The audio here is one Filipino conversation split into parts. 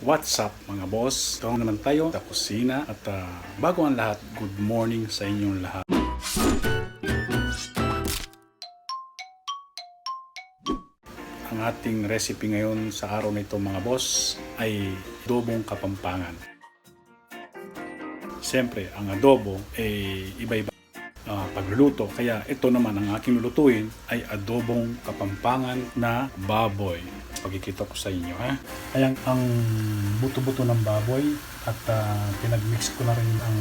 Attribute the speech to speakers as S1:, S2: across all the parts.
S1: What's up mga boss? Ito naman tayo sa kusina at bago ang lahat, good morning sa inyong lahat. Ang ating recipe ngayon sa araw na ito mga boss ay adobong Kapampangan. Siyempre, ang adobo ay iba-iba pagluluto. Kaya ito naman ang aking lulutuin ay adobong Kapampangan na baboy. Pagkikita ko sa inyo. Ayan ang buto-buto ng baboy at pinag-mix ko na rin ang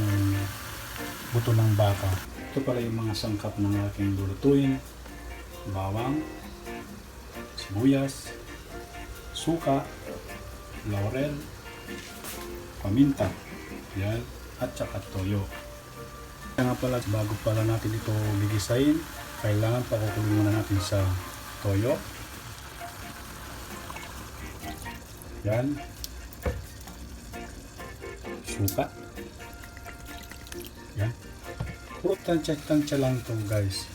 S1: buto ng baka. Ito pala yung mga sangkap ng aking lulutuin. Bawang, sibuyas, suka, laurel, paminta, yan, at saka toyo. Kaya nga pala, bago pala natin ito gigisahin, kailangan pakukulong muna natin sa toyo. Yan. Suka. Yan. Puro tansya lang ito guys.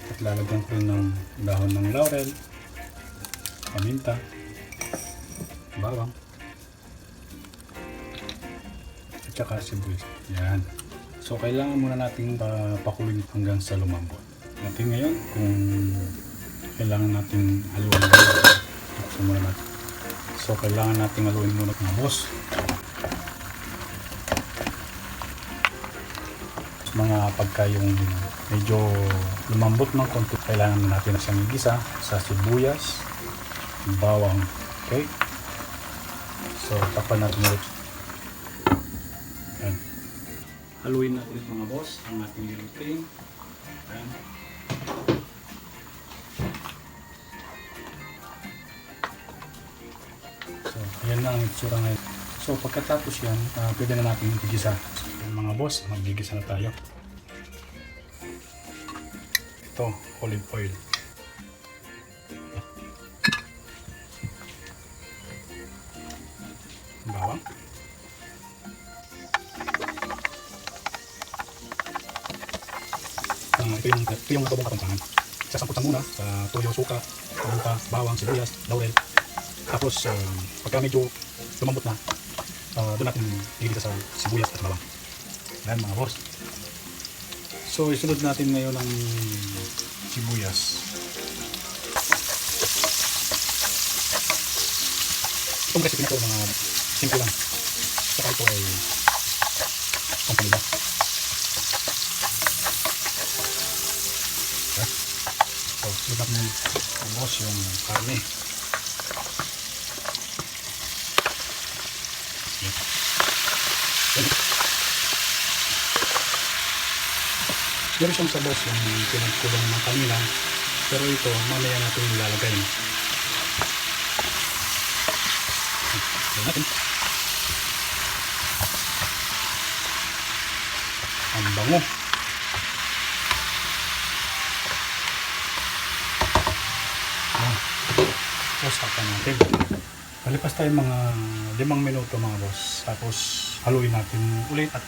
S1: At lalagyan ko ng dahon ng laurel, paminta, bawang, at saka sibuyas. Yan. So kailangan muna natin pakuloyin hanggang sa lumambot. Natin ngayon kung kailangan natin haluin. Buksan muna natin. So kailangan natin haluin muna mga boss. Mga pagka yung medyo lumambot ng konti, kailangan natin na siyang igisa sa sibuyas, bawang. Okay? So takpan natin ulit. Yan. Haluin natin mga boss ang ating nilutin. Yan. So, ayan na ang itsura ngayon. So, pagkatapos yan, pwede na natin igisa. So, mga boss, magigisa na tayo. Ito, olive oil. Bawang. Ito yung adobong Kapampangan. Sasampot muna sa toyo, suka, paminta, bawang, sibuyas, laurel. Tapos, pagka medyo lumambot na, doon natin igisa sa sibuyas at bawang. Yan mga boss. So, isunod natin ngayon ang sibuyas. Itong recipe na ito mga simple lang. Saka ito ay pangpaniba. So, sunod natin mga boss yung karne. Meron siyang sa boss yung pinagkulong ng kanina, pero ito mamaya natin ilalagay. Ito natin. Ang bango. Tapos takpan natin. Palipas tayo mga 5 minuto mga boss. Tapos haluin natin ulit at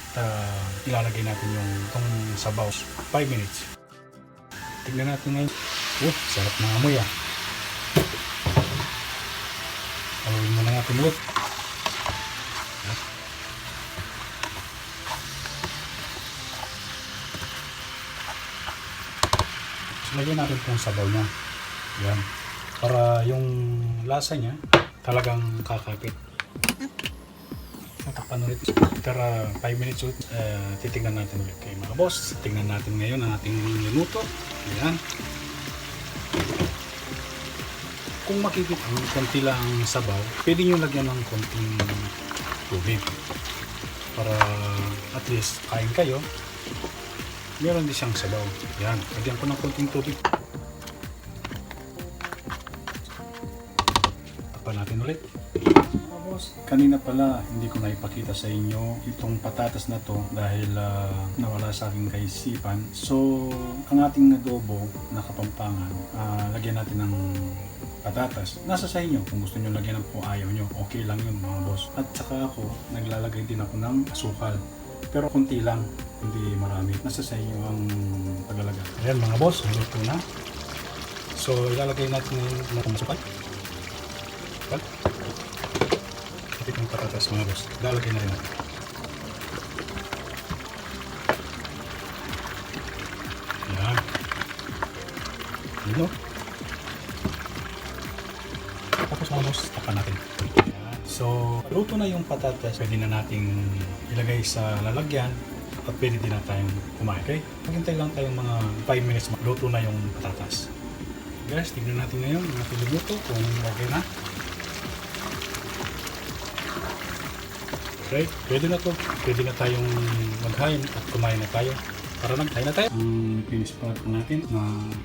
S1: ilalagay natin yung itong sabaw. 5 minutes. Tignan natin ngayon. Sarap na amoy ah. Haluin muna natin ulit. So, lagyan natin itong sabaw niya. Yan. Para yung lasa niya talagang kakapit. Takpan ulit. Tara 5 minutes ulit. Titignan natin ulit. Okay mga boss, tignan natin ngayon ang ating minuto. Ayan. Kung makikita konti lang ang sabaw, pwede nyo lagyan ng konting tubig. Para at least kain kayo, meron din siyang sabaw. Ayan. Lagyan ko ng konting tubig. Takpan natin ulit. Kanina pala hindi ko na ipakita sa inyo itong patatas na to dahil nawala sa aking kaisipan. So ang ating adobo na Kapampangan, lagyan natin ng patatas. Nasa sa inyo kung gusto nyo lagyan ng kung ayaw nyo, okay lang yun mga boss. At saka ako naglalagay din ako ng asukal, pero konti lang, hindi marami. Nasa sa inyo ang paglalagay. Ayan mga boss, luto na. So ilalagay natin ng asukal. itong patatas mga boss. Lalagyan na rin natin. Yan. Yun o. Tapos mga boss, tapan natin. Yan. So, luto na yung patatas. Pwede na nating ilagay sa lalagyan at pwede din na tayong kumain. Okay? Maghintay lang tayong mga 5 minutes. Luto na yung patatas. Guys, tignan natin ngayon ang ating luto kung okay na. Okay, pwede na to. Pwede na tayong maghain at kumain na tayo. Tara na, kain na tayo. Ang finish product natin na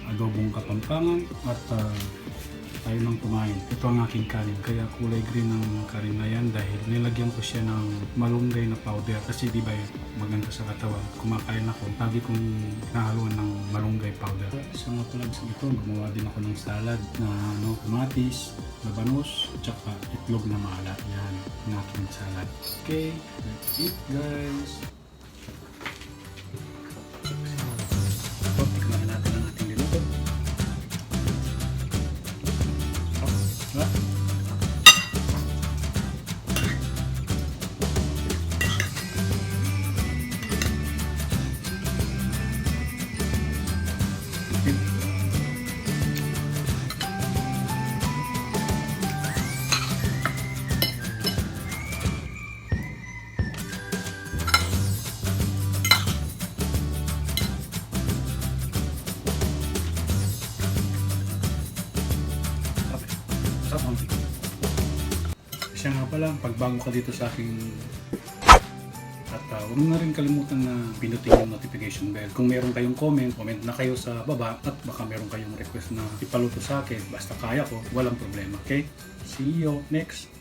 S1: adobong Kapampangan at tayo nang kumain. Ito ang aking kanin. Kaya kulay green ang kanin na yan dahil nilagyan ko siya ng malunggay na powder. Kasi di ba maganda sa katawan. Kumakain ako. Lagi kong nahaluan ng malunggay powder. Sa mga tulad sa ito, gumawa din ako ng salad na kamatis, labanos, tsaka itlog na maalat. Yan, ang aking salad. Okay, let's eat guys. Tignan natin ang ating niluto. Siya nga pala, pagbago ka dito sa aking at huwag mo na rin kalimutan na pinutin yung notification bell. Kung meron kayong comment na kayo sa baba at baka meron kayong request na ipaluto sa akin, basta kaya ko, walang problema. Okay? See you next